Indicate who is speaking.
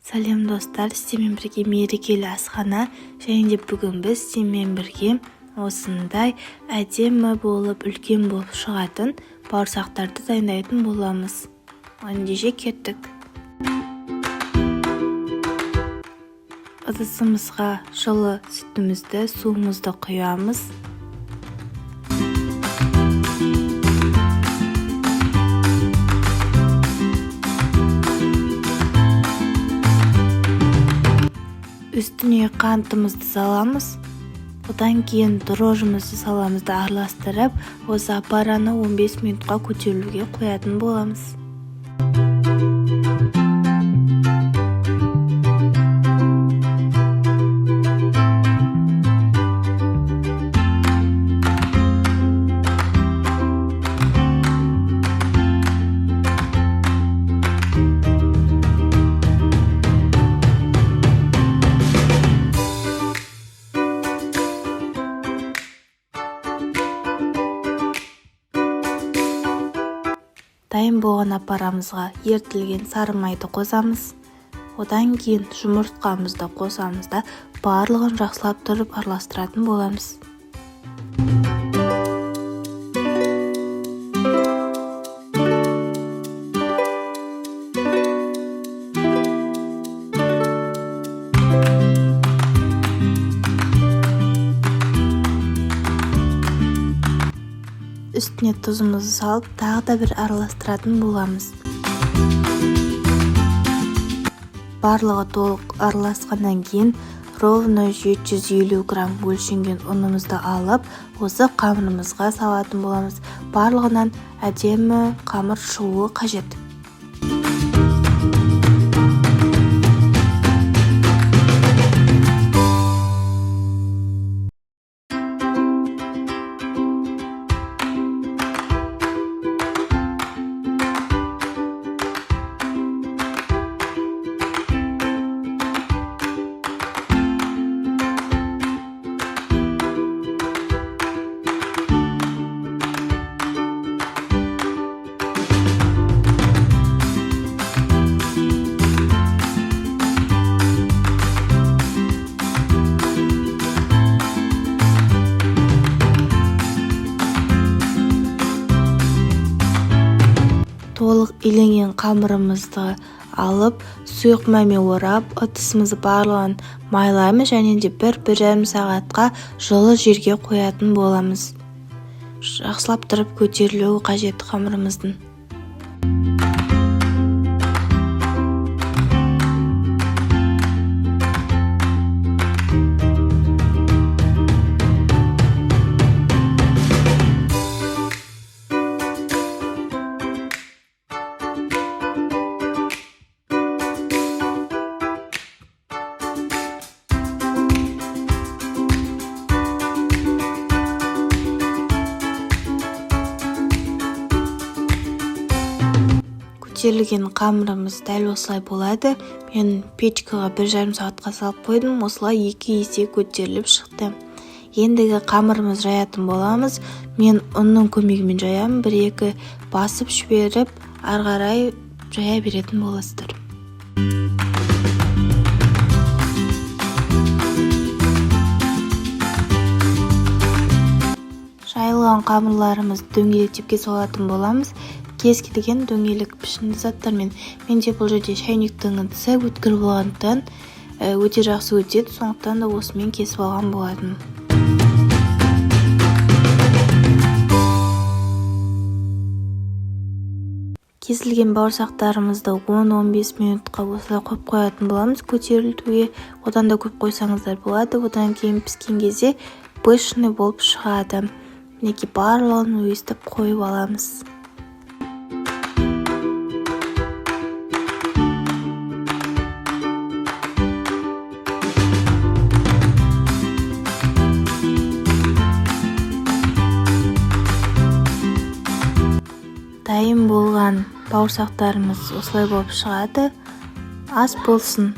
Speaker 1: Сәлем достар, сіздермен бірге мерекелі асхана, және де бүгін біз сіздермен бірге осындай әдемі болып, үлкен болып шығатын бауырсақтарды дайындайтын боламыз. Ендеше кеттік. Ыдысымызға жылы сүтімізді, суымызды құямыз. Үстіне қантымызды саламыз. Одан кейін дрожжымызды саламыз да араластырып, осы апараны 15 минутқа көтерілуге қоятын боламыз. Дайын болған апарамызға ертілген сары майды қосамыз. Одан кейін жұмыртқамызды қосамыз да барлығын жақсылап тұрып араластыратын боламыз. Үстіне тұзымызды салып, тағы да бір араластыратын боламыз. Барлығы толық араласқаннан кейін ровно 750 грамм өлшенген ұнымызды алып, осы қамырымызға салатын боламыз. Барлығынан әдемі қамыр шығуы қажет. Толық иленген қамырымызды алып, сұйық мәмен орап, ыдысымызды барлығын майлаймыз және де 1-1,5 сағатқа жылы жерге қоятын боламыз. Жақсылап тұрып көтерілуі қажет қамырымыздың. Көтерілген қамырымыз дәл осылай болады. Мен печкаға 1,5 сағатқа салып қойдым. Осылай 2 есе көтеріліп шықты. Ендігі қамырымыз жаятын боламыз. Мен ұнның көмегімен жаямын. 1-2 басып жіберіп, ары қарай жая беретін боласыздар. Жайылған қамырларымыз дөңгелектепке солатын боламыз. Кез келген дөңгелек пішінді заттармен. Менде бұл жерде шайнектің ыдысы өткір болғандықтан өте жақсы өтеді, сондықтан да осымен кесіп алған болатын. Кесілген бауырсақтарымызды 10-15 минутқа осылай қойып қоятын боламыз көтерілуге. Одан да көп қойсаңыздар болады. Одан кейін піскен кезде пышный болып шығады. Мінекей барлығын өстіп қойып аламыз. Дайын болған бауырсақтарымыз осылай болып шығады. Ас болсын.